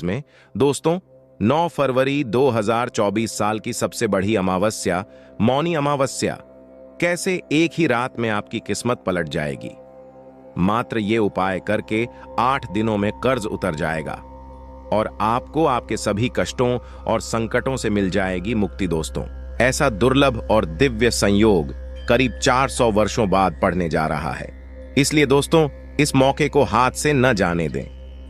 में दोस्तों 9 फरवरी 2024 साल की सबसे बड़ी अमावस्या मौनी अमावस्या कैसे एक ही रात में आपकी किस्मत पलट जाएगी। मात्र ये उपाय करके 8 दिनों में कर्ज उतर जाएगा और आपको आपके सभी कष्टों और संकटों से मिल जाएगी मुक्ति। दोस्तों, ऐसा दुर्लभ और दिव्य संयोग करीब 400 वर्षों बाद पड़ने जा रहा है, इसलिए दोस्तों इस मौके को हाथ से न जाने दें।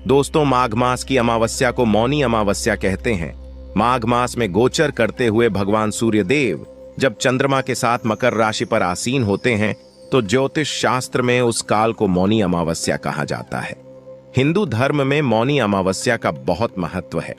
दोस्तों, माघ मास की अमावस्या को मौनी अमावस्या कहते हैं। माघ मास में गोचर करते हुए भगवान सूर्य देव जब चंद्रमा के साथ मकर राशि पर आसीन होते हैं तो ज्योतिष शास्त्र में उस काल को मौनी अमावस्या कहा जाता है। हिंदू धर्म में मौनी अमावस्या का बहुत महत्व है।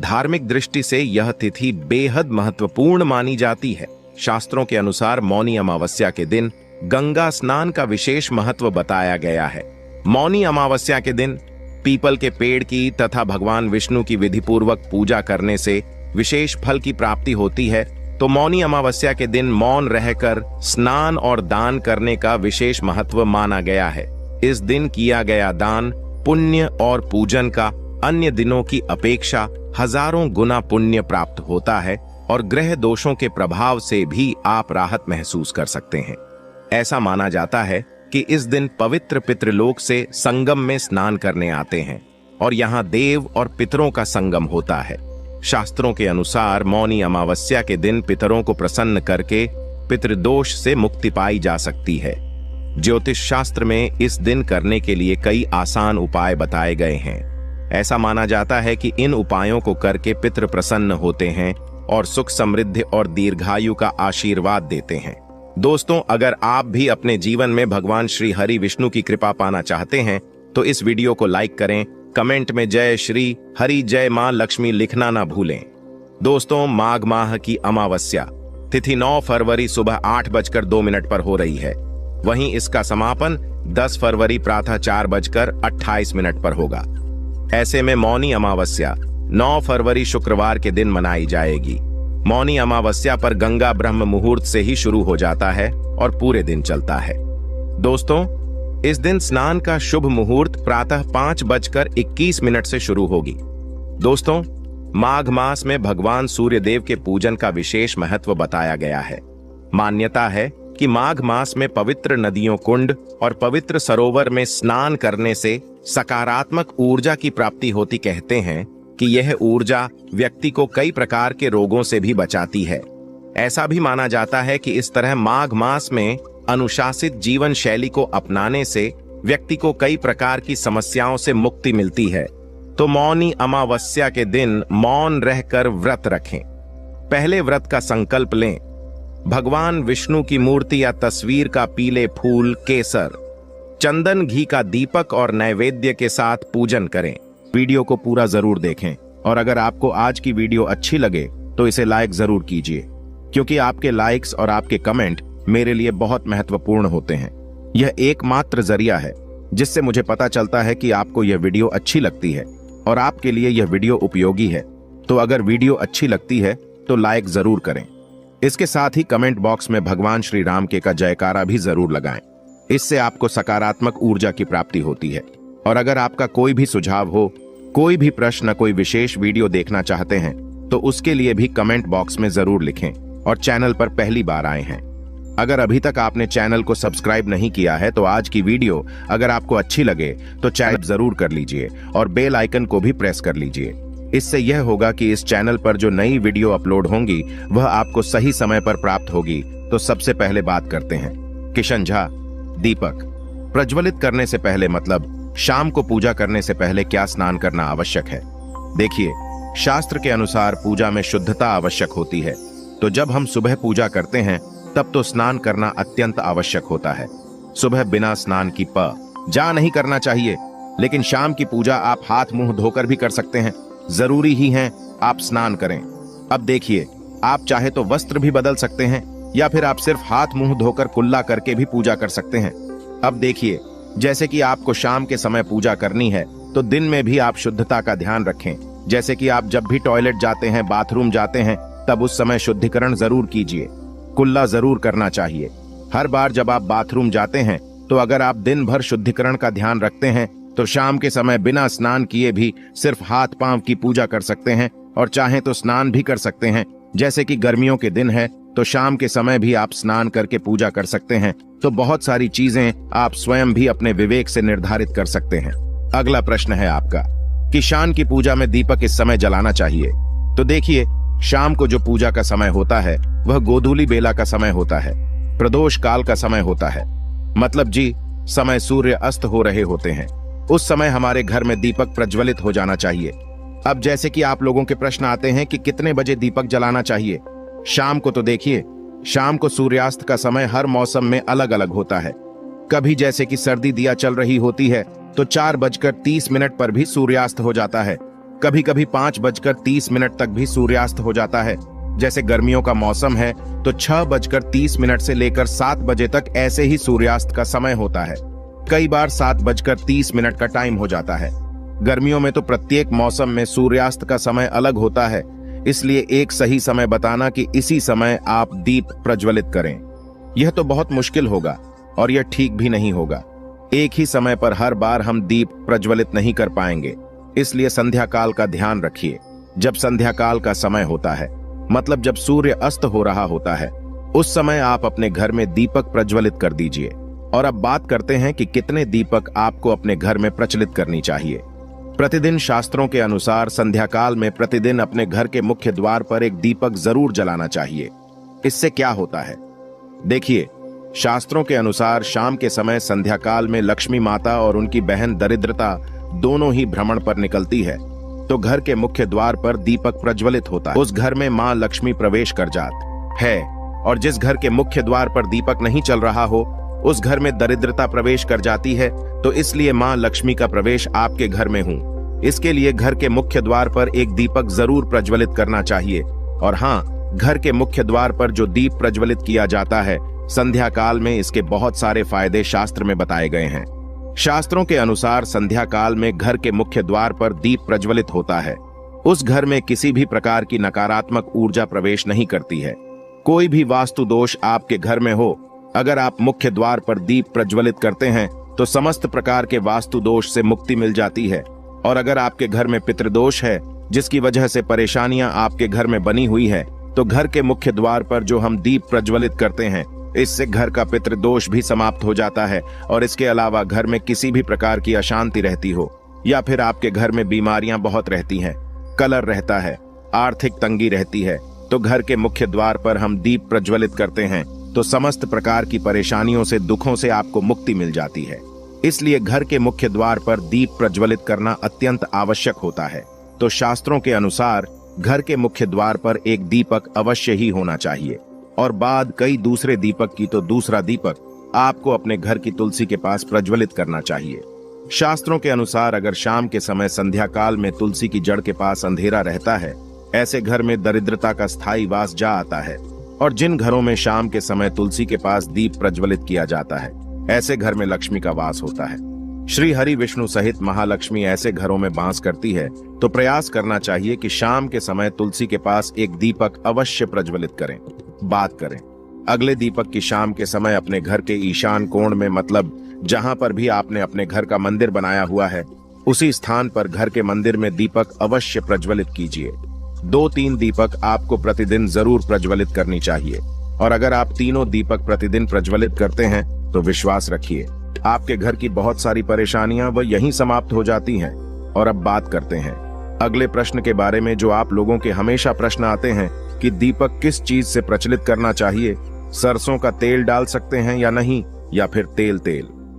धार्मिक दृष्टि से यह तिथि बेहद महत्वपूर्ण मानी जाती है। शास्त्रों के अनुसार मौनी अमावस्या के दिन गंगा स्नान का विशेष महत्व बताया गया है। मौनी अमावस्या के दिन पीपल के पेड़ की तथा भगवान विष्णु की विधिपूर्वक पूजा करने से विशेष फल की प्राप्ति होती है। तो मौनी अमावस्या के दिन मौन रहकर स्नान और दान करने का विशेष महत्व माना गया है। इस दिन किया गया दान पुण्य और पूजन का अन्य दिनों की अपेक्षा हजारों गुना पुण्य प्राप्त होता है और ग्रह दोषों के प्रभाव से भी आप राहत महसूस कर सकते हैं। ऐसा माना जाता है कि इस दिन पवित्र पितृलोक से संगम में स्नान करने आते हैं और यहाँ देव और पितरों का संगम होता है। शास्त्रों के अनुसार मौनी अमावस्या के दिन पितरों को प्रसन्न करके पितृदोष से मुक्ति पाई जा सकती है। ज्योतिष शास्त्र में इस दिन करने के लिए कई आसान उपाय बताए गए हैं। ऐसा माना जाता है कि इन उपायों को करके पितृ प्रसन्न होते हैं और सुख समृद्धि और दीर्घायु का आशीर्वाद देते हैं। दोस्तों, अगर आप भी अपने जीवन में भगवान श्री हरि विष्णु की कृपा पाना चाहते हैं तो इस वीडियो को लाइक करें, कमेंट में जय श्री हरि जय मां लक्ष्मी लिखना ना भूलें। दोस्तों, माघ माह की अमावस्या तिथि 9 फरवरी सुबह 8:02 पर हो रही है। वहीं इसका समापन 10 फरवरी प्रातः 4:28 पर होगा। ऐसे में मौनी अमावस्या 9 फरवरी शुक्रवार के दिन मनाई जाएगी। मौनी अमावस्या पर गंगा ब्रह्म मुहूर्त से ही शुरू हो जाता है और पूरे दिन चलता है। दोस्तों, इस दिन स्नान का शुभ मुहूर्त प्रातः 5:21 से शुरू होगी। दोस्तों, माघ मास में भगवान सूर्य देव के पूजन का विशेष महत्व बताया गया है। मान्यता है कि माघ मास में पवित्र नदियों, कुंड और पवित्र सरोवर में स्नान करने से सकारात्मक ऊर्जा की प्राप्ति होती। कहते हैं कि यह ऊर्जा व्यक्ति को कई प्रकार के रोगों से भी बचाती है। ऐसा भी माना जाता है कि इस तरह माघ मास में अनुशासित जीवन शैली को अपनाने से व्यक्ति को कई प्रकार की समस्याओं से मुक्ति मिलती है। तो मौनी अमावस्या के दिन मौन रहकर व्रत रखें। पहले व्रत का संकल्प लें। भगवान विष्णु की मूर्ति या तस्वीर का पीले फूल, केसर, चंदन, घी का दीपक और नैवेद्य के साथ पूजन करें। वीडियो को पूरा जरूर देखें और अगर आपको आज की वीडियो अच्छी लगे तो इसे लाइक जरूर कीजिए, क्योंकि आपके लाइक्स और आपके कमेंट मेरे लिए बहुत महत्वपूर्ण होते हैं। यह एकमात्र जरिया है जिससे मुझे पता चलता है कि आपको यह वीडियो अच्छी लगती है और आपके लिए यह वीडियो उपयोगी है। तो अगर वीडियो अच्छी लगती है तो लाइक जरूर करें। इसके साथ ही कमेंट बॉक्स में भगवान श्री राम के का जयकारा भी जरूर लगाएं। इससे आपको सकारात्मक ऊर्जा की प्राप्ति होती है। और अगर आपका कोई भी सुझाव हो, कोई भी प्रश्न, कोई विशेष वीडियो देखना चाहते हैं तो उसके लिए भी कमेंट बॉक्स में जरूर लिखें। और चैनल पर पहली बार आए हैं, अगर अभी तक आपने चैनल को सब्सक्राइब नहीं किया है तो आज की वीडियो अगर आपको अच्छी लगे तो चैनल जरूर कर लीजिए और बेल आइकन को भी प्रेस कर लीजिए। इससे यह होगा कि इस चैनल पर जो नई वीडियो अपलोड होंगी वह आपको सही समय पर प्राप्त होगी। तो सबसे पहले बात करते हैं किशन झा। दीपक प्रज्वलित करने से पहले मतलब शाम को पूजा करने से पहले क्या स्नान करना आवश्यक है? देखिए, शास्त्र के अनुसार पूजा में शुद्धता आवश्यक होती है। तो जब हम सुबह पूजा करते हैं तब तो स्नान करना अत्यंत आवश्यक होता है। सुबह बिना स्नान की जा नहीं करना चाहिए, लेकिन शाम की पूजा आप हाथ मुंह धोकर भी कर सकते हैं। जरूरी ही है आप स्नान करें। अब देखिए, आप चाहे तो वस्त्र भी बदल सकते हैं या फिर आप सिर्फ हाथ मुंह धोकर कुल्ला करके भी पूजा कर सकते हैं। अब देखिए, जैसे कि आपको शाम के समय पूजा करनी है तो दिन में भी आप शुद्धता का ध्यान रखें। जैसे कि आप जब भी टॉयलेट जाते हैं, बाथरूम जाते हैं, तब उस समय शुद्धिकरण जरूर कीजिए। कुल्ला जरूर करना चाहिए। हर बार जब आप बाथरूम जाते हैं तो अगर आप दिन भर शुद्धिकरण का ध्यान रखते हैं तो शाम के समय बिना स्नान किए भी सिर्फ हाथ पांव की पूजा कर सकते हैं, और चाहें तो स्नान भी कर सकते हैं। जैसे कि गर्मियों के दिन है तो शाम के समय भी आप स्नान करके पूजा कर सकते हैं। तो बहुत सारी चीजें आप स्वयं भी अपने विवेक से निर्धारित कर सकते हैं। अगला प्रश्न है आपका कि शाम की पूजा में दीपक इस समय जलाना चाहिए। तो देखिए, शाम को जो पूजा का समय होता है वह गोधूली बेला का समय होता है, प्रदोष काल का समय होता है। मतलब जी, समय सूर्य अस्त हो रहे होते हैं। उस समय हमारे घर में दीपक प्रज्वलित हो जाना चाहिए। अब जैसे कि आप लोगों के प्रश्न आते हैं कि कितने बजे दीपक जलाना चाहिए शाम को, तो देखिए, शाम को सूर्यास्त का समय हर मौसम में अलग अलग होता है। कभी जैसे कि सर्दी दिया चल रही होती है तो 4:30 पर भी सूर्यास्त हो जाता है। कभी कभी 5:30 तक भी सूर्यास्त हो जाता है। जैसे गर्मियों का मौसम है तो 6:30 से लेकर 7 बजे तक ऐसे ही सूर्यास्त का समय होता है। कई बार 7:30 का टाइम हो जाता है। गर्मियों में तो प्रत्येक मौसम में सूर्यास्त का समय अलग होता है, इसलिए एक सही समय बताना कि इसी समय आप दीप प्रज्वलित करें, यह तो बहुत मुश्किल होगा और यह ठीक भी नहीं होगा। एक ही समय पर हर बार हम दीप प्रज्वलित नहीं कर पाएंगे, इसलिए संध्या काल का ध्यान रखिए। जब संध्या काल का समय होता है, मतलब जब सूर्य अस्त हो रहा होता है, उस समय आप अपने घर में दीपक प्रज्वलित कर दीजिए। और अब बात करते हैं कि कितने दीपक आपको अपने घर में प्रचलित करनी चाहिए। प्रतिदिन शास्त्रों के अनुसार संध्या काल में प्रतिदिन अपने घर के मुख्य द्वार पर एक दीपक जरूर जलाना चाहिए। इससे क्या होता है, देखिए, शास्त्रों के अनुसार शाम के समय संध्या काल में लक्ष्मी माता और उनकी बहन दरिद्रता दोनों ही भ्रमण पर निकलती है। तो घर के मुख्य द्वार पर दीपक प्रज्वलित होता है, उस घर में मां लक्ष्मी प्रवेश कर जाती है। और जिस घर के मुख्य द्वार पर दीपक नहीं चल रहा हो, उस घर में दरिद्रता प्रवेश कर जाती है। तो इसलिए मां लक्ष्मी का प्रवेश आपके घर में हूं, इसके लिए घर के मुख्य द्वार पर एक दीपक जरूर प्रज्वलित करना चाहिए। और हाँ, घर के मुख्य द्वार पर जो दीप प्रज्वलित किया जाता है संध्या काल में, इसके बहुत सारे फायदे शास्त्र में बताए गए हैं। शास्त्रों के अनुसार संध्या काल में घर के मुख्य द्वार पर दीप प्रज्वलित होता है, उस घर में किसी भी प्रकार की नकारात्मक ऊर्जा प्रवेश नहीं करती है। कोई भी वास्तु दोष आपके घर में हो, अगर आप मुख्य द्वार पर दीप प्रज्वलित करते हैं तो समस्त प्रकार के वास्तु दोष से मुक्ति मिल जाती है। और अगर आपके घर में पितृदोष है, जिसकी वजह से परेशानियां आपके घर में बनी हुई है, तो घर के मुख्य द्वार पर जो हम दीप प्रज्वलित करते हैं, इससे घर का पितृदोष भी समाप्त हो जाता है। और इसके अलावा घर में किसी भी प्रकार की अशांति रहती हो, या फिर आपके घर में बीमारियां बहुत रहती हैं, कलह रहता है, आर्थिक तंगी रहती है, तो घर के मुख्य द्वार पर हम दीप प्रज्वलित करते हैं तो समस्त प्रकार की परेशानियों से, दुखों से आपको मुक्ति मिल जाती है। इसलिए घर के मुख्य द्वार पर दीप प्रज्वलित करना अत्यंत आवश्यक होता है। तो शास्त्रों के अनुसार घर के मुख्य द्वार पर एक दीपक अवश्य ही होना चाहिए। और बाद कई दूसरे दीपक की तो दूसरा दीपक आपको अपने घर की तुलसी के पास प्रज्वलित करना चाहिए। शास्त्रों के अनुसार अगर शाम के समय संध्या काल में तुलसी की जड़ के पास अंधेरा रहता है, ऐसे घर में दरिद्रता का स्थायी वास जा आता है। और जिन घरों में शाम के समय तुलसी के पास दीप प्रज्वलित किया जाता है, ऐसे घर में लक्ष्मी का वास होता है। श्री हरि विष्णु सहित महालक्ष्मी ऐसे घरों में वास करती है। तो प्रयास करना चाहिए कि शाम के समय तुलसी के पास एक दीपक अवश्य प्रज्वलित करें। बात करें अगले दीपक की, शाम के समय अपने घर के ईशान कोण में, मतलब जहां पर भी आपने अपने घर का मंदिर बनाया हुआ है, उसी स्थान पर घर के मंदिर में दीपक अवश्य प्रज्वलित कीजिए। 2-3 दीपक आपको प्रतिदिन जरूर प्रज्वलित करनी चाहिए। और अगर आप तीनों दीपक प्रतिदिन प्रज्वलित करते हैं तो विश्वास रखिए, आपके घर की बहुत सारी परेशानियां वह यहीं समाप्त हो जाती हैं। और अब बात करते हैं अगले प्रश्न के बारे में, जो आप लोगों के हमेशा प्रश्न आते हैं कि दीपक किस चीज से प्रचलित करना चाहिए। सरसों का तेल डाल सकते हैं या नहीं, या फिर तेल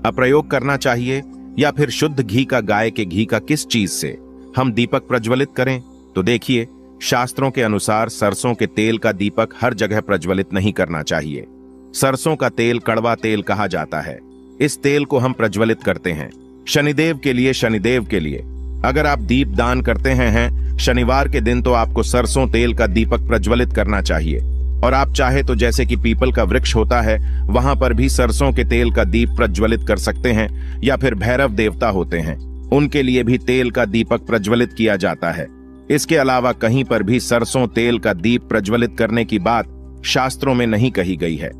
प्रयोग करना चाहिए, या फिर शुद्ध घी का, गाय के घी का, किस चीज से हम दीपक प्रज्वलित करें। तो देखिए, शास्त्रों के अनुसार सरसों के तेल का दीपक हर जगह प्रज्वलित नहीं करना चाहिए। सरसों का तेल कड़वा तेल कहा जाता है। इस तेल को हम प्रज्वलित करते हैं शनिदेव के लिए, शनिदेव के लिए। अगर आप दीप दान करते हैं शनिवार के दिन, तो आपको सरसों तेल का दीपक प्रज्वलित करना चाहिए। और आप चाहे तो जैसे कि पीपल का वृक्ष होता है, वहां पर भी सरसों के तेल का दीप प्रज्वलित कर सकते हैं। या फिर भैरव देवता होते हैं, उनके लिए भी तेल का दीपक प्रज्वलित किया जाता है। इसके अलावा कहीं पर भी सरसों तेल का दीप प्रज्वलित करने की बात शास्त्रों में नहीं कही गई है।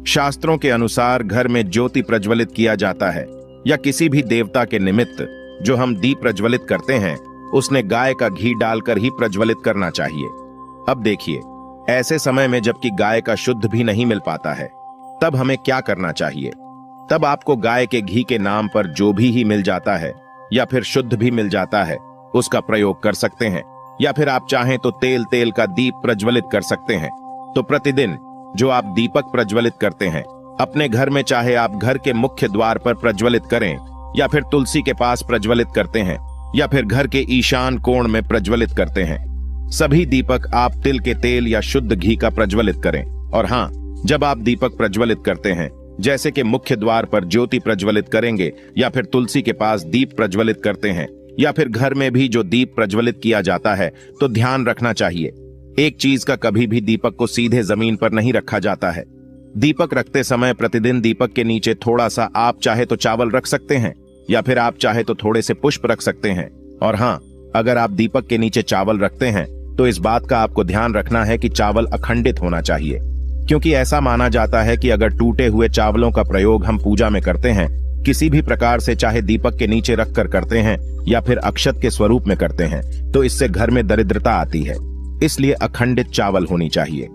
शास्त्रों के अनुसार घर में ज्योति प्रज्वलित किया जाता है, या किसी भी देवता के निमित्त जो हम दीप प्रज्वलित करते हैं उसने गाय का घी डालकर ही प्रज्वलित करना चाहिए। अब देखिए, ऐसे समय में जबकि गाय का शुद्ध भी नहीं मिल पाता है, तब हमें क्या करना चाहिए? तब आपको गाय के घी के नाम पर जो भी ही मिल जाता है या फिर शुद्ध भी मिल जाता है उसका प्रयोग कर सकते हैं, या फिर आप चाहें तो तेल का दीप प्रज्वलित कर सकते हैं। तो प्रतिदिन जो आप दीपक प्रज्वलित करते हैं अपने घर में, चाहे आप घर के मुख्य द्वार पर प्रज्वलित करें या फिर तुलसी के पास प्रज्वलित करते हैं या फिर घर के ईशान कोण में प्रज्वलित करते हैं, सभी दीपक आप तिल के तेल या शुद्ध घी का प्रज्वलित करें। और हाँ, जब आप दीपक प्रज्वलित करते हैं, जैसे कि मुख्य द्वार पर ज्योति प्रज्वलित करेंगे या फिर तुलसी के पास दीप प्रज्वलित करते हैं या फिर घर में भी जो दीप प्रज्वलित किया जाता है, तो ध्यान रखना चाहिए, एक चीज का कभी भी दीपक को सीधे जमीन पर नहीं रखा जाता है। दीपक रखते समय प्रतिदिन दीपक के नीचे थोड़ा सा आप चाहे तो चावल रख सकते हैं या फिर आप चाहे तो थोड़े से पुष्प रख सकते हैं। और हाँ, अगर आप दीपक के नीचे चावल रखते हैं तो इस बात का आपको ध्यान रखना है कि चावल अखंडित होना चाहिए, क्योंकि ऐसा माना जाता है कि अगर टूटे हुए चावलों का प्रयोग हम पूजा में करते हैं, किसी भी प्रकार से, चाहे दीपक के नीचे रखकर करते हैं या फिर अक्षत के स्वरूप में करते हैं, तो इससे घर में दरिद्रता आती है। इसलिए अखंडित चावल होनी चाहिए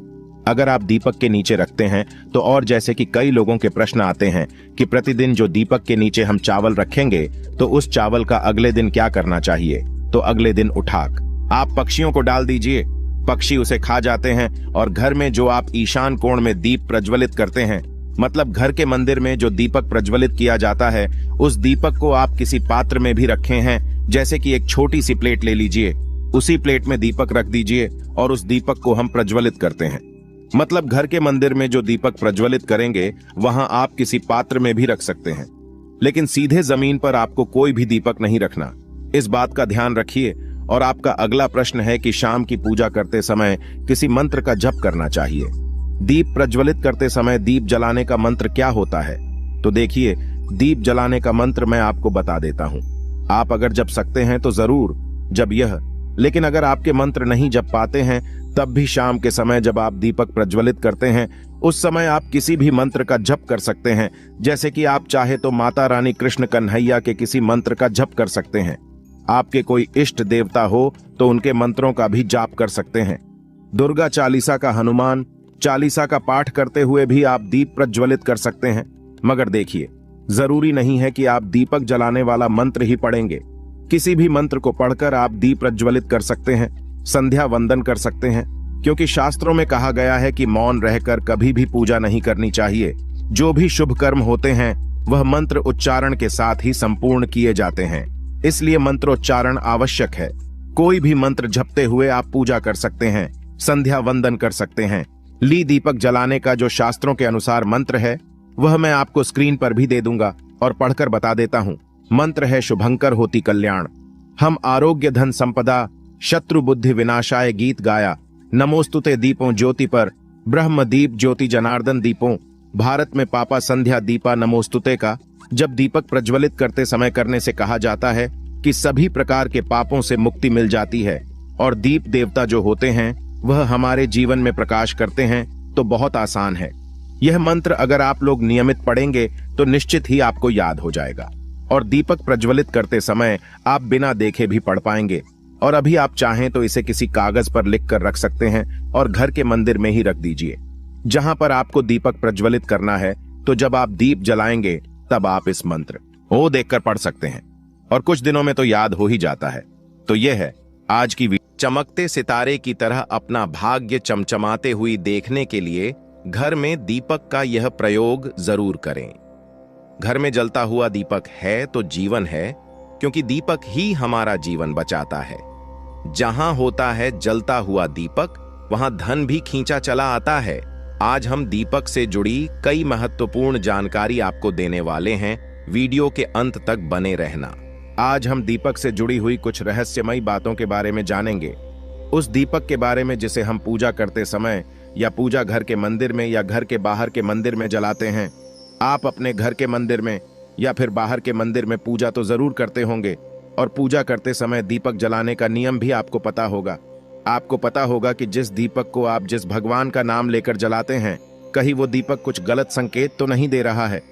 अगर आप दीपक के नीचे रखते हैं तो। और जैसे कि कई लोगों के प्रश्न आते हैं कि प्रतिदिन जो दीपक के नीचे हम चावल रखेंगे तो उस चावल का अगले दिन क्या करना चाहिए? तो अगले दिन उठाक आप पक्षियों को डाल दीजिए, पक्षी उसे खा जाते हैं। और घर में जो आप ईशान कोण में दीप प्रज्वलित करते हैं, मतलब घर के मंदिर में जो दीपक प्रज्वलित किया जाता है, उस दीपक को आप किसी पात्र में भी रखे हैं, जैसे कि एक छोटी सी प्लेट ले लीजिए, उसी प्लेट में दीपक रख दीजिए और उस दीपक को हम प्रज्वलित करते हैं। मतलब घर के मंदिर में जो दीपक प्रज्वलित करेंगे वहां आप किसी पात्र में भी रख सकते हैं, लेकिन सीधे जमीन पर आपको कोई भी दीपक नहीं रखना, इस बात का ध्यान रखिए। और आपका अगला प्रश्न है कि शाम की पूजा करते समय किसी मंत्र का जप करना चाहिए। दीप प्रज्वलित करते समय दीप जलाने का मंत्र क्या होता है? तो देखिए, दीप जलाने का मंत्र मैं आपको बता देता हूं। आप अगर जप सकते हैं तो जरूर जब यह, लेकिन अगर आपके मंत्र नहीं जप पाते हैं तब भी शाम के समय जब आप दीपक प्रज्वलित करते हैं उस समय आप किसी भी मंत्र का जप कर सकते हैं। जैसे कि आप चाहे तो माता रानी कृष्ण कन्हैया के किसी मंत्र का जप कर सकते हैं। आपके कोई इष्ट देवता हो तो उनके मंत्रों का भी जाप कर सकते हैं। दुर्गा चालीसा का, हनुमान चालीसा का पाठ करते हुए भी आप दीप प्रज्वलित कर सकते हैं। मगर देखिए, जरूरी नहीं है कि आप दीपक जलाने वाला मंत्र ही पढ़ेंगे, किसी भी मंत्र को पढ़कर आप दीप प्रज्वलित कर सकते हैं, संध्या वंदन कर सकते हैं, क्योंकि शास्त्रों में कहा गया है कि मौन रहकर कभी भी पूजा नहीं करनी चाहिए। जो भी शुभ कर्म होते हैं वह मंत्र उच्चारण के साथ ही संपूर्ण किए जाते हैं, इसलिए मंत्रोच्चारण आवश्यक है। कोई भी मंत्र जपते हुए आप पूजा कर सकते हैं, संध्या वंदन कर सकते हैं। ली दीपक जलाने का जो शास्त्रों के अनुसार मंत्र है वह मैं आपको स्क्रीन पर भी दे दूंगा और पढ़कर बता देता हूं। मंत्र है शुभंकर होती कल्याण, हम आरोग्य धन संपदा, शत्रु बुद्धि विनाशाय गीत गाया, नमोस्तुते दीपों ज्योति पर, ब्रह्म दीप ज्योति जनार्दन दीपों, भारत में पापा संध्या दीपा नमोस्तुते का जब दीपक प्रज्वलित करते समय करने से कहा जाता है कि सभी प्रकार के पापों से मुक्ति मिल जाती है और दीप देवता जो होते हैं वह हमारे जीवन में प्रकाश करते हैं। तो बहुत आसान है, यह मंत्र अगर आप लोग नियमित पढ़ेंगे तो निश्चित ही आपको याद हो जाएगा और दीपक प्रज्वलित करते समय आप बिना देखे भी पढ़ पाएंगे। और अभी आप चाहें तो इसे किसी कागज पर लिख कर रख सकते हैं और घर के मंदिर में ही रख दीजिए जहां पर आपको दीपक प्रज्वलित करना है। तो जब आप दीप जलाएंगे तब आप इस मंत्र को देखकर पढ़ सकते हैं और कुछ दिनों में तो याद हो ही जाता है। तो यह है आज की वीडियो। चमकते सितारे की तरह अपना भाग्य चमचमाते हुई देखने के लिए घर में दीपक का यह प्रयोग जरूर करें। घर में जलता हुआ दीपक है तो जीवन है, क्योंकि दीपक ही हमारा जीवन बचाता है। जहां होता है जलता हुआ दीपक वहां धन भी खींचा चला आता है। आज हम दीपक से जुड़ी कई महत्वपूर्ण जानकारी आपको देने वाले हैं, वीडियो के अंत तक बने रहना। आज हम दीपक से जुड़ी हुई कुछ रहस्यमयी बातों के बारे में जानेंगे। उस दीपक के बारे में जिसे हम पूजा करते समय या पूजा घर के मंदिर में या घर के बाहर के मंदिर में जलाते हैं। आप अपने घर के मंदिर में या फिर बाहर के मंदिर में पूजा तो जरूर करते होंगे और पूजा करते समय दीपक जलाने का नियम भी आपको पता होगा। आपको पता होगा कि जिस दीपक को आप जिस भगवान का नाम लेकर जलाते हैं, कहीं वो दीपक कुछ गलत संकेत तो नहीं दे रहा है।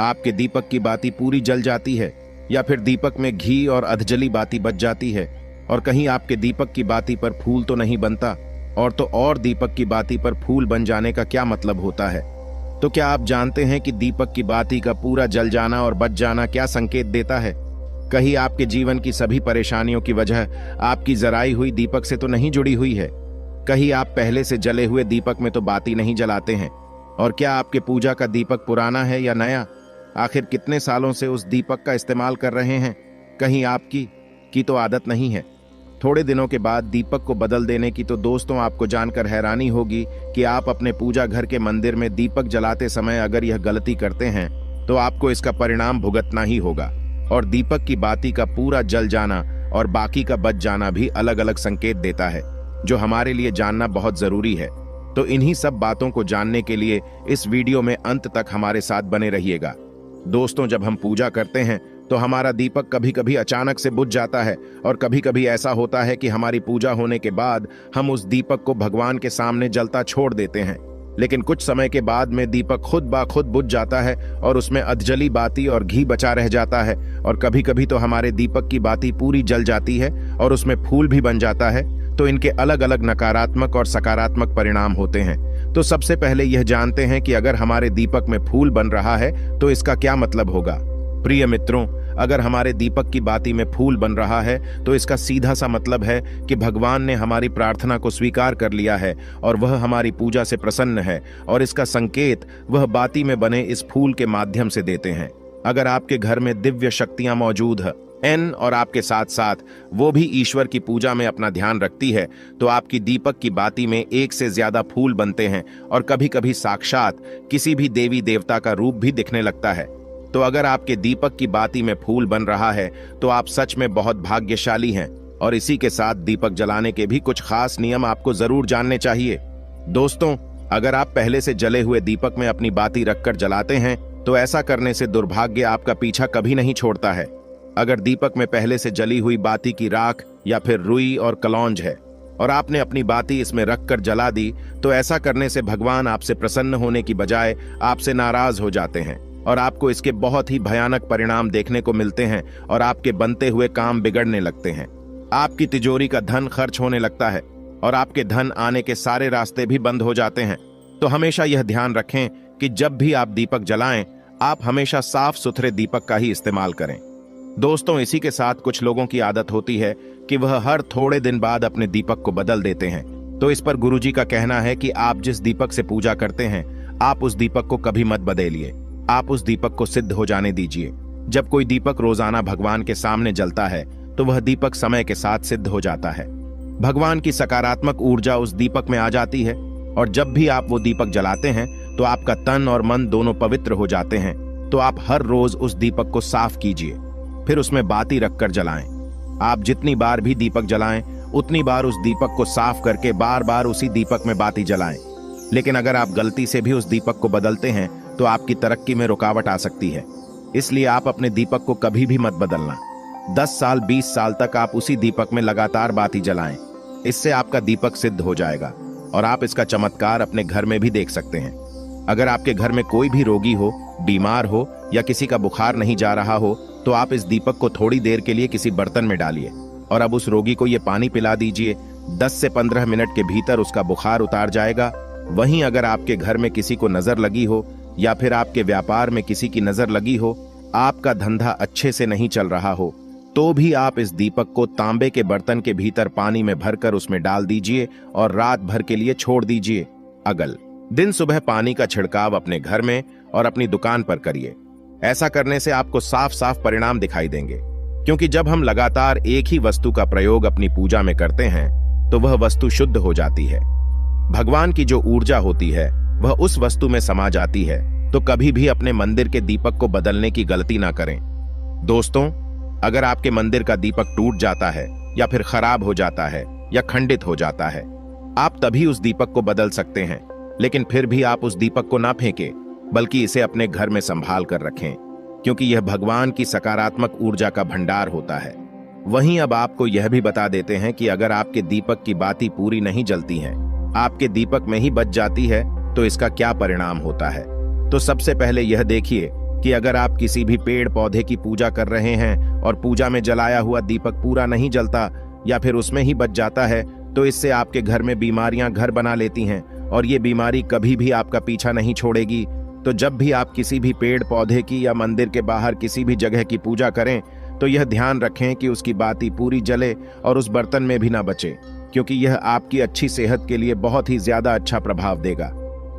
आपके दीपक की बाती पूरी जल जाती है या फिर दीपक में घी और अधजली बाती बच जाती है, और कहीं आपके दीपक की बाती पर फूल तो नहीं बनता, और तो और दीपक की बाती पर फूल बन जाने का क्या मतलब होता है। तो क्या आप जानते हैं कि दीपक की बाती का पूरा जल जाना और बच जाना क्या संकेत देता है? कहीं आपके जीवन की सभी परेशानियों की वजह आपकी जराई हुई दीपक से तो नहीं जुड़ी हुई है? कहीं आप पहले से जले हुए दीपक में तो बाती नहीं जलाते हैं? और क्या आपके पूजा का दीपक पुराना है या नया? आखिर कितने सालों से उस दीपक का इस्तेमाल कर रहे हैं? कहीं आपकी तो आदत नहीं है। थोड़े दिनों के बाद दीपक को बदल देने की तो दोस्तों आपको जानकर हैरानी होगी कि आप अपने पूजा घर के मंदिर में दीपक जलाते समय अगर यह गलती करते हैं तो आपको इसका परिणाम भुगतना ही होगा। और दीपक की बाती का पूरा जल जाना और बाकी का बच जाना भी अलग अलग संकेत देता है, जो हमारे लिए जानना बहुत जरूरी है। तो इन्हीं सब बातों को जानने के लिए इस वीडियो में अंत तक हमारे साथ बने रहिएगा। दोस्तों, जब हम पूजा करते हैं तो हमारा दीपक कभी कभी अचानक से बुझ जाता है, और कभी कभी ऐसा होता है कि हमारी पूजा होने के बाद हम उस दीपक को भगवान के सामने जलता छोड़ देते हैं। लेकिन कुछ समय के बाद में दीपक खुद ब खुद बुझ जाता है और उसमें अधजली बाती और घी बचा रह जाता है, और कभी कभी तो हमारे दीपक की बाती पूरी जल जाती है और उसमें फूल भी बन जाता है। तो इनके अलग अलग नकारात्मक और सकारात्मक परिणाम होते हैं। तो सबसे पहले यह जानते हैं कि अगर हमारे दीपक में फूल बन रहा है तो इसका क्या मतलब होगा। प्रिय मित्रों, अगर हमारे दीपक की बाती में फूल बन रहा है तो इसका सीधा सा मतलब है कि भगवान ने हमारी प्रार्थना को स्वीकार कर लिया है और वह हमारी पूजा से प्रसन्न है, और इसका संकेत वह बाती में बने इस फूल के माध्यम से देते हैं। अगर आपके घर में दिव्य शक्तियां मौजूद है और आपके साथ साथ वो भी ईश्वर की पूजा में अपना ध्यान रखती है, तो आपकी दीपक की बाती में एक से ज्यादा फूल बनते हैं, और कभी कभी साक्षात किसी भी देवी देवता का रूप भी दिखने लगता है। तो अगर आपके दीपक की बाती में फूल बन रहा है तो आप सच में बहुत भाग्यशाली हैं। और इसी के साथ दीपक जलाने के भी कुछ खास नियम आपको जरूर जानने चाहिए। दोस्तों, अगर आप पहले से जले हुए दीपक में अपनी बाती रखकर जलाते हैं तो ऐसा करने से दुर्भाग्य आपका पीछा कभी नहीं छोड़ता है। अगर दीपक में पहले से जली हुई बाती की राख या फिर रुई और कलौंज है और आपने अपनी बाती इसमें रखकर जला दी, तो ऐसा करने से भगवान आपसे प्रसन्न होने की बजाय आपसे नाराज हो जाते हैं, और आपको इसके बहुत ही भयानक परिणाम देखने को मिलते हैं, और आपके बनते हुए काम बिगड़ने लगते हैं। आपकी तिजोरी का धन खर्च होने लगता है और आपके धन आने के सारे रास्ते भी बंद हो जाते हैं। तो हमेशा यह ध्यान रखें कि जब भी आप दीपक जलाएं, आप हमेशा साफ सुथरे दीपक का ही इस्तेमाल करें। दोस्तों, इसी के साथ कुछ लोगों की आदत होती है कि वह हर थोड़े दिन बाद अपने दीपक को बदल देते हैं। तो इस पर गुरुजी का कहना है कि आप जिस दीपक से पूजा करते हैं, आप उस दीपक को कभी मत बदलिए। आप उस दीपक को सिद्ध हो जाने दीजिए। जब कोई दीपक रोजाना भगवान के सामने जलता है तो वह दीपक समय के साथ सिद्ध हो जाता है। भगवान की सकारात्मक ऊर्जा उस दीपक में आ जाती है, और जब भी आप वो दीपक जलाते हैं तो आपका तन और मन दोनों पवित्र हो जाते हैं। तो आप हर रोज उस दीपक को साफ कीजिए, फिर उसमें बाती रखकर जलाएं। आप जितनी बार भी दीपक जलाएं, उतनी बार उस दीपक को साफ करके बार बार उसी दीपक में बाती जलाएं। लेकिन अगर आप गलती से भी उस दीपक को बदलते हैं तो आपकी तरक्की में रुकावट आ सकती है। इसलिए आप अपने दीपक को कभी भी मत बदलना। 10 साल 20 साल तक आप उसी दीपक में लगातार बाती जलाएं। इससे आपका दीपक सिद्ध हो जाएगा, और आप इसका चमत्कार अपने घर में भी देख सकते हैं। अगर आपके घर में कोई भी रोगी हो, बीमार हो या किसी का बुखार नहीं जा रहा हो, तो आप इस दीपक को थोड़ी देर के लिए किसी बर्तन में डालिए, और अब उस रोगी को ये पानी पिला दीजिए। 10 से 15 मिनट के भीतर उसका बुखार उतार जाएगा। वहीं अगर आपके घर में किसी को नजर लगी हो या फिर आपके व्यापार में किसी की नजर लगी हो, आपका धंधा अच्छे से नहीं चल रहा हो, तो भी आप इस दीपक को तांबे के बर्तन के भीतर पानी में भरकर उसमें डाल दीजिए और रात भर के लिए छोड़ दीजिए। अगल दिन सुबह पानी का छिड़काव अपने घर में और अपनी दुकान पर करिए। ऐसा करने से आपको साफ साफ परिणाम दिखाई देंगे, क्योंकि जब हम लगातार एक ही वस्तु का प्रयोग अपनी पूजा में करते हैं तो वह वस्तु शुद्ध हो जाती है। भगवान की जो ऊर्जा होती है वह उस वस्तु में समा जाती है। तो कभी भी अपने मंदिर के दीपक को बदलने की गलती ना करें। दोस्तों, अगर आपके मंदिर का दीपक टूट जाता है या फिर खराब हो जाता है या खंडित हो जाता है, आप तभी उस दीपक को बदल सकते हैं। लेकिन फिर भी आप उस दीपक को ना फेंकें, बल्कि इसे अपने घर में संभाल कर रखें, क्योंकि यह भगवान की सकारात्मक ऊर्जा का भंडार होता है। वहीं अब आपको यह भी बता देते हैं कि अगर आपके दीपक की बाती पूरी नहीं जलती हैं, आपके दीपक में ही बच जाती है, तो इसका क्या परिणाम होता है। तो सबसे पहले यह देखिए कि अगर आप किसी भी पेड़ पौधे की पूजा कर रहे हैं और पूजा में जलाया हुआ दीपक पूरा नहीं जलता या फिर उसमें ही बच जाता है, तो इससे आपके घर में बीमारियां घर बना लेती हैं और ये बीमारी कभी भी आपका पीछा नहीं छोड़ेगी। तो जब भी आप किसी भी पेड़ पौधे की या मंदिर के बाहर किसी भी जगह की पूजा करें तो यह ध्यान रखें कि उसकी बाती पूरी जले और उस बर्तन में भी ना बचे, क्योंकि यह आपकी अच्छी सेहत के लिए बहुत ही ज्यादा अच्छा प्रभाव देगा।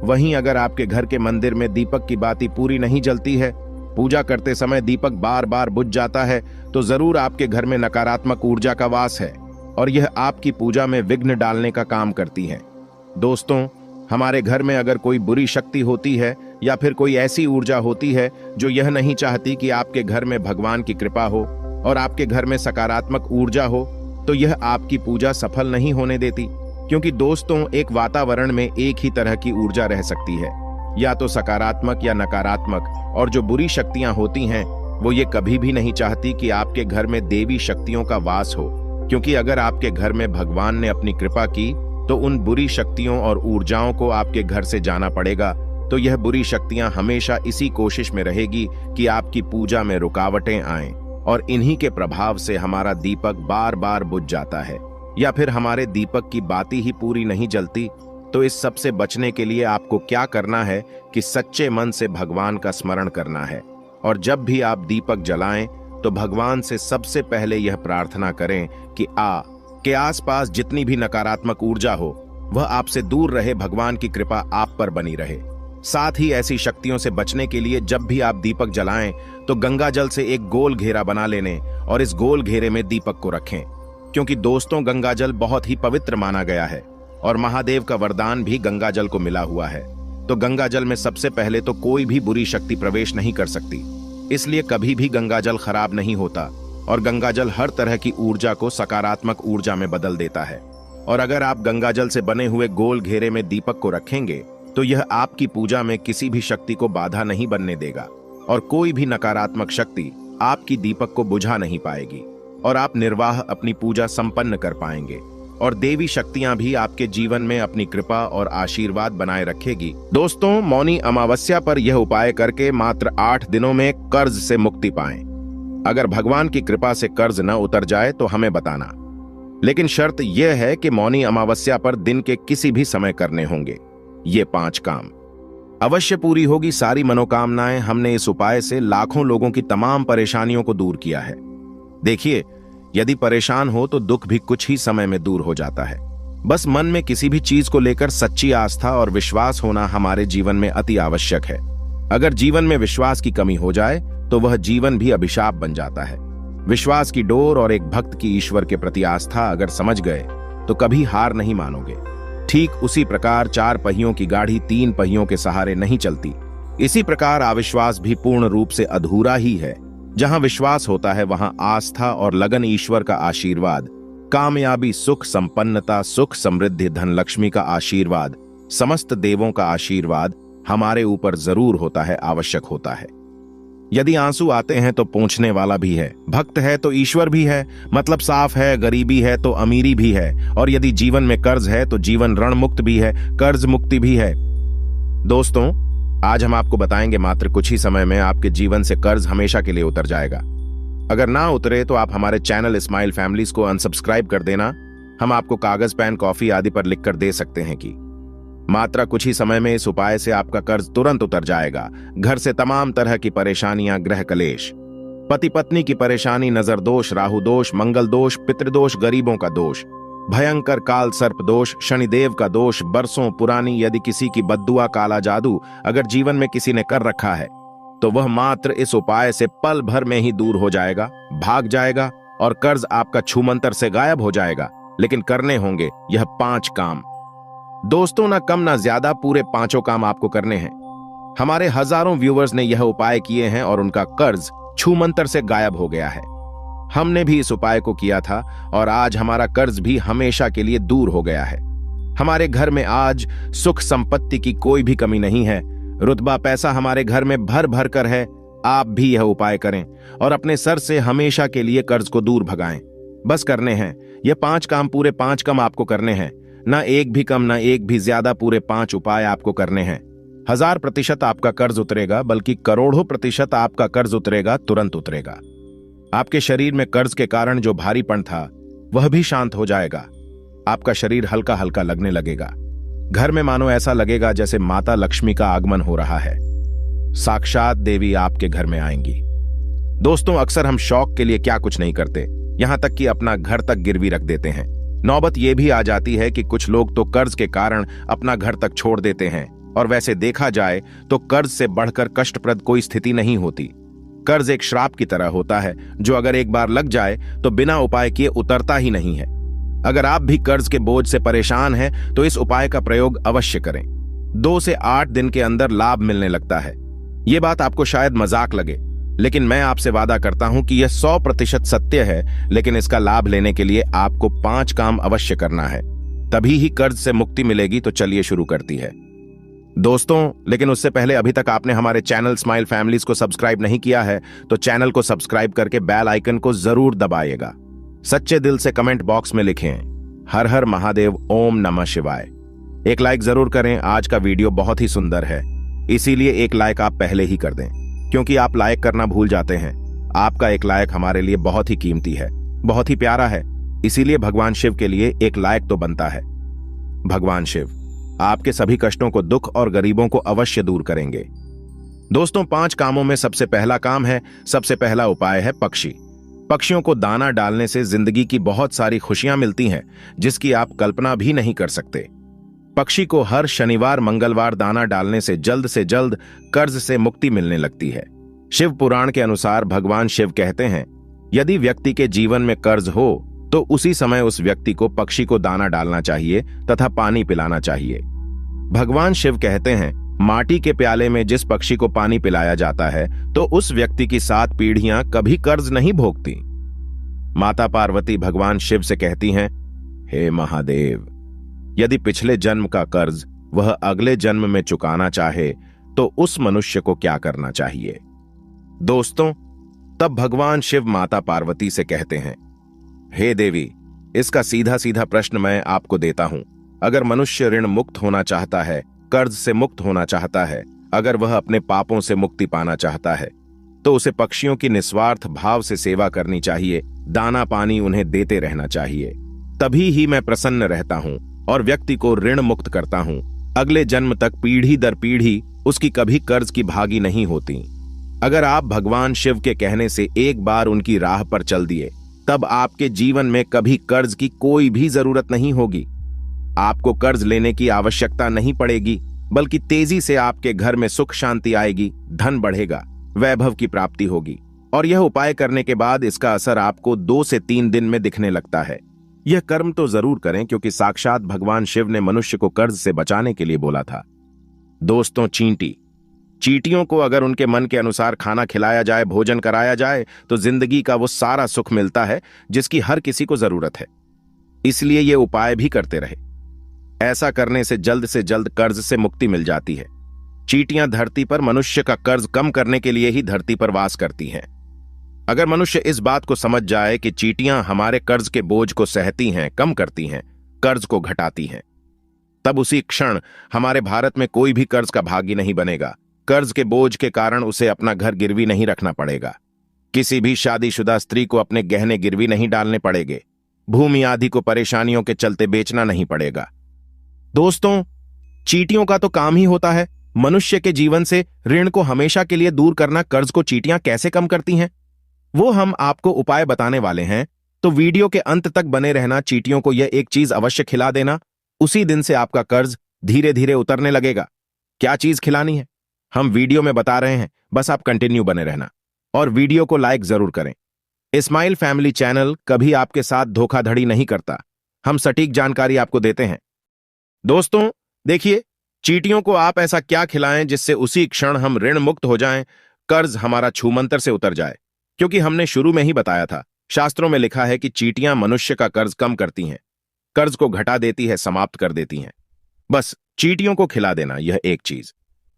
वहीं अगर आपके घर के मंदिर में दीपक की बाती पूरी नहीं जलती है, पूजा करते समय दीपक बार बार बुझ जाता है, तो जरूर आपके घर में नकारात्मक ऊर्जा का वास है और यह आपकी पूजा में विघ्न डालने का काम करती है। दोस्तों, हमारे घर में अगर कोई बुरी शक्ति होती है या फिर कोई ऐसी ऊर्जा होती है जो यह नहीं चाहती कि आपके घर में भगवान की कृपा हो और आपके घर में सकारात्मक ऊर्जा हो, तो यह आपकी पूजा सफल नहीं होने देती। क्योंकि दोस्तों, एक वातावरण में एक ही तरह की ऊर्जा रह सकती है, या तो सकारात्मक या नकारात्मक, और जो बुरी शक्तियां होती हैं वो ये कभी भी नहीं चाहती कि आपके घर में देवी शक्तियों का वास हो, क्योंकि अगर आपके घर में भगवान ने अपनी कृपा की तो उन बुरी शक्तियों और ऊर्जाओं को आपके घर से जाना पड़ेगा। तो यह बुरी शक्तियां हमेशा इसी कोशिश में रहेगी कि आपकी पूजा में रुकावटें आएं और इन्हीं के प्रभाव से हमारा दीपक बार बार बुझ जाता है या फिर हमारे दीपक की बाती ही पूरी नहीं जलती। तो इस सब से बचने के लिए आपको क्या करना है कि सच्चे मन से भगवान का स्मरण करना है, और जब भी आप दीपक जलाएं तो भगवान से सबसे पहले यह प्रार्थना करें कि के आसपास जितनी भी नकारात्मक ऊर्जा हो वह आपसे दूर रहे, भगवान की कृपा आप पर बनी रहे। साथ ही ऐसी शक्तियों से बचने के लिए जब भी आप दीपक जलाएं तो गंगा जल से एक गोल घेरा बना लेने और इस गोल घेरे में दीपक को रखें, क्योंकि दोस्तों गंगा जल बहुत ही पवित्र माना गया है और महादेव का वरदान भी गंगा जल को मिला हुआ है। तो गंगा जल में सबसे पहले तो कोई भी बुरी शक्ति प्रवेश नहीं कर सकती, इसलिए कभी भी गंगा जल खराब नहीं होता और गंगा जल हर तरह की ऊर्जा को सकारात्मक ऊर्जा में बदल देता है। और अगर आप गंगा जल से बने हुए गोल घेरे में दीपक को रखेंगे तो यह आपकी पूजा में किसी भी शक्ति को बाधा नहीं बनने देगा और कोई भी नकारात्मक शक्ति आपकी दीपक को बुझा नहीं पाएगी और आप निर्वाह अपनी पूजा संपन्न कर पाएंगे और देवी शक्तियां भी आपके जीवन में अपनी कृपा और आशीर्वाद बनाए रखेगी। दोस्तों, मौनी अमावस्या पर यह उपाय करके मात्र 8 दिनों में कर्ज से मुक्ति पाएं। अगर भगवान की कृपा से कर्ज न उतर जाए तो हमें बताना, लेकिन शर्त यह है कि मौनी अमावस्या पर दिन के किसी भी समय करने होंगे। ये 5 काम अवश्य पूरी होगी सारी मनोकामनाएं। हमने इस उपाय से लाखों लोगों की तमाम परेशानियों को दूर किया है। देखिए, यदि परेशान हो तो दुख भी कुछ ही समय में दूर हो जाता है। बस मन में किसी भी चीज को लेकर सच्ची आस्था और विश्वास होना हमारे जीवन में अति आवश्यक है। अगर जीवन में विश्वास की कमी हो जाए तो वह जीवन भी अभिशाप बन जाता है। विश्वास की डोर और एक भक्त की ईश्वर के प्रति आस्था अगर समझ गए तो कभी हार नहीं मानोगे। ठीक उसी प्रकार 4 पहियों की गाड़ी 3 पहियों के सहारे नहीं चलती, इसी प्रकार अविश्वास भी पूर्ण रूप से अधूरा ही है। जहां विश्वास होता है वहां आस्था और लगन, ईश्वर का आशीर्वाद, कामयाबी, सुख, संपन्नता, सुख, समृद्धि, धन, लक्ष्मी का आशीर्वाद, समस्त देवों का आशीर्वाद हमारे ऊपर जरूर होता है, आवश्यक होता है। यदि आंसू आते हैं तो पोंछने वाला भी है, भक्त है तो ईश्वर भी है, मतलब साफ है, गरीबी है तो अमीरी भी है, और यदि जीवन में कर्ज है तो जीवन ऋण मुक्त भी है, कर्ज मुक्ति भी है। दोस्तों, आज हम आपको बताएंगे मात्र कुछ ही समय में आपके जीवन से कर्ज हमेशा के लिए उतर जाएगा। अगर ना उतरे तो आप हमारे चैनल स्माइल फैमिलीज को अनसब्सक्राइब कर देना। हम आपको कागज, पेन, कॉफी आदि पर लिखकर दे सकते हैं कि मात्र कुछ ही समय में इस उपाय से आपका कर्ज तुरंत उतर जाएगा। घर से तमाम तरह की परेशानियां, ग्रह कलेश, पति पत्नी की परेशानी, नजर दोष, राहु दोष, मंगल दोष, पितृदोष, गरीबों का दोष, भयंकर काल सर्प दोष, शनिदेव का दोष, बरसों पुरानी यदि किसी की बद्दुआ, काला जादू अगर जीवन में किसी ने कर रखा है तो वह मात्र इस उपाय से पल भर में ही दूर हो जाएगा, भाग जाएगा और कर्ज आपका छूमंतर से गायब हो जाएगा। लेकिन करने होंगे यह 5 काम। दोस्तों, ना कम ना ज्यादा, पूरे 5 काम आपको करने हैं। हमारे हजारों व्यूअर्स ने यह उपाय किए हैं और उनका कर्ज छूमंतर से गायब हो गया है। हमने भी इस उपाय को किया था और आज हमारा कर्ज भी हमेशा के लिए दूर हो गया है। हमारे घर में आज सुख संपत्ति की कोई भी कमी नहीं है। रुतबा पैसा हमारे घर में भर भर कर है। आप भी यह उपाय करें और अपने सर से हमेशा के लिए कर्ज को दूर भगाएं। बस करने हैं ये 5 काम, पूरे 5 काम आपको करने हैं, ना एक भी कम ना एक भी ज्यादा, पूरे 5 उपाय आपको करने हैं। 1000% आपका कर्ज उतरेगा, बल्कि करोड़ों प्रतिशत आपका कर्ज उतरेगा, तुरंत उतरेगा। आपके शरीर में कर्ज के कारण जो भारीपन था वह भी शांत हो जाएगा। आपका शरीर हल्का हल्का लगने लगेगा। घर में मानो ऐसा लगेगा जैसे माता लक्ष्मी का आगमन हो रहा है। साक्षात देवी आपके घर में आएंगी। दोस्तों, अक्सर हम शौक के लिए क्या कुछ नहीं करते, यहां तक कि अपना घर तक गिरवी रख देते हैं। नौबत यह भी आ जाती है कि कुछ लोग तो कर्ज के कारण अपना घर तक छोड़ देते हैं, और वैसे देखा जाए तो कर्ज से बढ़कर कष्टप्रद कोई स्थिति नहीं होती। कर्ज एक श्राप की तरह होता है जो अगर एक बार लग जाए तो बिना उपाय किए उतरता ही नहीं है। अगर आप भी कर्ज के बोझ से परेशान हैं तो इस उपाय का प्रयोग अवश्य करें। 2 से 8 दिन के अंदर लाभ मिलने लगता है। यह बात आपको शायद मजाक लगे, लेकिन मैं आपसे वादा करता हूं कि यह 100% सत्य है। लेकिन इसका लाभ लेने के लिए आपको 5 काम अवश्य करना है, तभी ही कर्ज से मुक्ति मिलेगी। तो चलिए शुरू करती है दोस्तों, लेकिन उससे पहले अभी तक आपने हमारे चैनल स्माइल फैमिलीज को सब्सक्राइब नहीं किया है तो चैनल को सब्सक्राइब करके बेल आइकन को जरूर दबाइएगा। सच्चे दिल से कमेंट बॉक्स में लिखें हर हर महादेव, ओम नमः शिवाय। एक लाइक जरूर करें। आज का वीडियो बहुत ही सुंदर है, इसीलिए एक लाइक आप पहले ही कर दें, क्योंकि आप लाइक करना भूल जाते हैं। आपका एक लाइक हमारे लिए बहुत ही कीमती है, बहुत ही प्यारा है, इसीलिए भगवान शिव के लिए एक लाइक तो बनता है। भगवान शिव आपके सभी कष्टों को, दुख और गरीबों को अवश्य दूर करेंगे। दोस्तों, 5 कामों में सबसे पहला काम है, सबसे पहला उपाय है पक्षी। पक्षियों को दाना डालने से जिंदगी की बहुत सारी खुशियां मिलती हैं, जिसकी आप कल्पना भी नहीं कर सकते। पक्षी को हर शनिवार मंगलवार दाना डालने से जल्द कर्ज से मुक्ति मिलने लगती है। शिव पुराण के अनुसार भगवान शिव कहते हैं, यदि व्यक्ति के जीवन में कर्ज हो तो उसी समय उस व्यक्ति को पक्षी को दाना डालना चाहिए तथा पानी पिलाना चाहिए। भगवान शिव कहते हैं, माटी के प्याले में जिस पक्षी को पानी पिलाया जाता है तो उस व्यक्ति की 7 पीढ़ियां कभी कर्ज नहीं भोगती। माता पार्वती भगवान शिव से कहती हैं, हे महादेव, यदि पिछले जन्म का कर्ज वह अगले जन्म में चुकाना चाहे तो उस मनुष्य को क्या करना चाहिए। दोस्तों, तब भगवान शिव माता पार्वती से कहते हैं, हे देवी, इसका सीधा सीधा प्रश्न मैं आपको देता हूं। अगर मनुष्य ऋण मुक्त होना चाहता है, कर्ज से मुक्त होना चाहता है, अगर वह अपने पापों से मुक्ति पाना चाहता है, तो उसे पक्षियों की निस्वार्थ भाव से सेवा करनी चाहिए, दाना पानी उन्हें देते रहना चाहिए। तभी ही मैं प्रसन्न रहता हूं और व्यक्ति को ऋण मुक्त करता हूं। अगले जन्म तक पीढ़ी दर पीढ़ी उसकी कभी कर्ज की भागी नहीं होती। अगर आप भगवान शिव के कहने से एक बार उनकी राह पर चल दिए, तब आपके जीवन में कभी कर्ज की कोई भी जरूरत नहीं होगी। आपको कर्ज लेने की आवश्यकता नहीं पड़ेगी, बल्कि तेजी से आपके घर में सुख शांति आएगी, धन बढ़ेगा, वैभव की प्राप्ति होगी। और यह उपाय करने के बाद इसका असर आपको 2 से 3 दिन में दिखने लगता है। यह कर्म तो जरूर करें, क्योंकि साक्षात भगवान शिव ने मनुष्य को कर्ज से बचाने के लिए बोला था। दोस्तों, चींटियों को अगर उनके मन के अनुसार खाना खिलाया जाए, भोजन कराया जाए, तो जिंदगी का वो सारा सुख मिलता है जिसकी हर किसी को जरूरत है। इसलिए ये उपाय भी करते रहे। ऐसा करने से जल्द कर्ज से मुक्ति मिल जाती है। चींटियां धरती पर मनुष्य का कर्ज कम करने के लिए ही धरती पर वास करती हैं। अगर मनुष्य इस बात को समझ जाए कि चींटियां हमारे कर्ज के बोझ को सहती हैं, कम करती हैं, कर्ज को घटाती हैं, तब उसी क्षण हमारे भारत में कोई भी कर्ज का भागी नहीं बनेगा। कर्ज के बोझ के कारण उसे अपना घर गिरवी नहीं रखना पड़ेगा। किसी भी शादीशुदा स्त्री को अपने गहने गिरवी नहीं डालने पड़ेंगे। भूमि आदि को परेशानियों के चलते बेचना नहीं पड़ेगा। दोस्तों, चींटियों का तो काम ही होता है मनुष्य के जीवन से ऋण को हमेशा के लिए दूर करना। कर्ज को चींटियां कैसे कम करती हैं, वो हम आपको उपाय बताने वाले हैं, तो वीडियो के अंत तक बने रहना। चींटियों को यह एक चीज अवश्य खिला देना, उसी दिन से आपका कर्ज धीरे धीरे उतरने लगेगा। क्या चीज खिलानी है हम वीडियो में बता रहे हैं, बस आप कंटिन्यू बने रहना और वीडियो को लाइक जरूर करें। स्माइल फैमिली चैनल कभी आपके साथ धोखाधड़ी नहीं करता, हम सटीक जानकारी आपको देते हैं। दोस्तों देखिए, चींटियों को आप ऐसा क्या खिलाएं जिससे उसी क्षण हम ऋण मुक्त हो जाएं, कर्ज हमारा छूमंतर से उतर जाए। क्योंकि हमने शुरू में ही बताया था, शास्त्रों में लिखा है कि चींटियां मनुष्य का कर्ज कम करती हैं, कर्ज को घटा देती है, समाप्त कर देती हैं। बस चींटियों को खिला देना, यह एक चीज।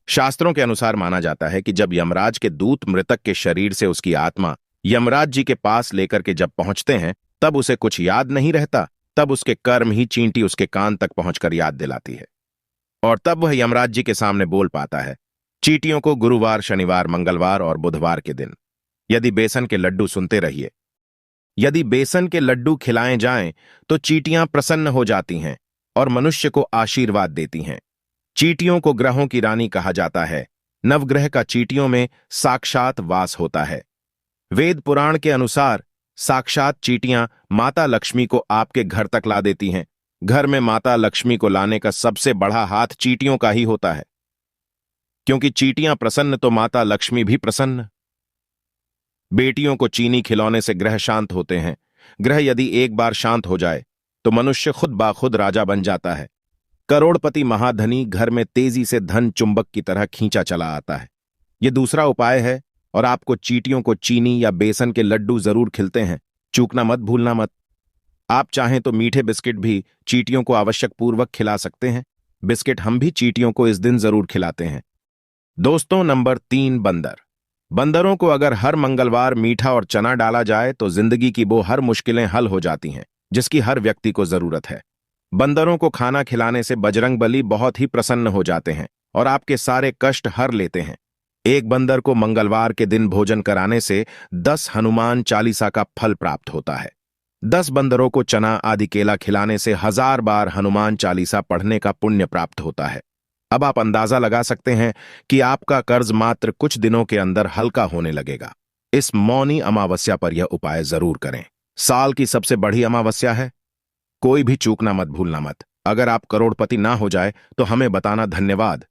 शास्त्रों के अनुसार माना जाता है कि जब यमराज के दूत मृतक के शरीर से उसकी आत्मा यमराज जी के पास लेकर के जब पहुंचते हैं, तब उसे कुछ याद नहीं रहता, तब उसके कर्म ही चींटी उसके कान तक पहुंचकर याद दिलाती है। और तब वह यमराज जी के सामने बोल पाता है। चींटियों को गुरुवार, शनिवार, मंगलवार और बुधवार के दिन यदि बेसन के लड्डू सुनते रहिए, यदि बेसन के लड्डू खिलाए जाएं तो चींटियां प्रसन्न हो जाती हैं और मनुष्य को आशीर्वाद देती हैं। चींटियों को ग्रहों की रानी कहा जाता है। नवग्रह का चींटियों में साक्षात वास होता है। वेद पुराण के अनुसार साक्षात चींटियां माता लक्ष्मी को आपके घर तक ला देती हैं। घर में माता लक्ष्मी को लाने का सबसे बड़ा हाथ चींटियों का ही होता है, क्योंकि चींटियां प्रसन्न तो माता लक्ष्मी भी प्रसन्न। बेटियों को चीनी खिलौने से ग्रह शांत होते हैं। ग्रह यदि एक बार शांत हो जाए तो मनुष्य खुद बाखुद राजा बन जाता है। करोड़पति महाधनी घर में तेजी से धन चुंबक की तरह खींचा चला आता है। यह दूसरा उपाय है और आपको चींटियों को चीनी या बेसन के लड्डू जरूर खिलते हैं, चूकना मत, भूलना मत। आप चाहें तो मीठे बिस्किट भी चींटियों को आवश्यक पूर्वक खिला सकते हैं। बिस्किट हम भी चींटियों को इस दिन जरूर खिलाते हैं। दोस्तों, नंबर 3, बंदर। बंदरों को अगर हर मंगलवार मीठा और चना डाला जाए तो जिंदगी की वो हर मुश्किलें हल हो जाती हैं जिसकी हर व्यक्ति को जरूरत है। बंदरों को खाना खिलाने से बजरंगबली बहुत ही प्रसन्न हो जाते हैं और आपके सारे कष्ट हर लेते हैं। एक बंदर को मंगलवार के दिन भोजन कराने से 10 हनुमान चालीसा का फल प्राप्त होता है। 10 बंदरों को चना आदि केला खिलाने से 1000 बार हनुमान चालीसा पढ़ने का पुण्य प्राप्त होता है। अब आप अंदाजा लगा सकते हैं कि आपका कर्ज मात्र कुछ दिनों के अंदर हल्का होने लगेगा। इस मौनी अमावस्या पर यह उपाय जरूर करें। साल की सबसे बड़ी अमावस्या है, कोई भी चूकना मत, भूलना मत। अगर आप करोड़पति ना हो जाए तो हमें बताना। धन्यवाद।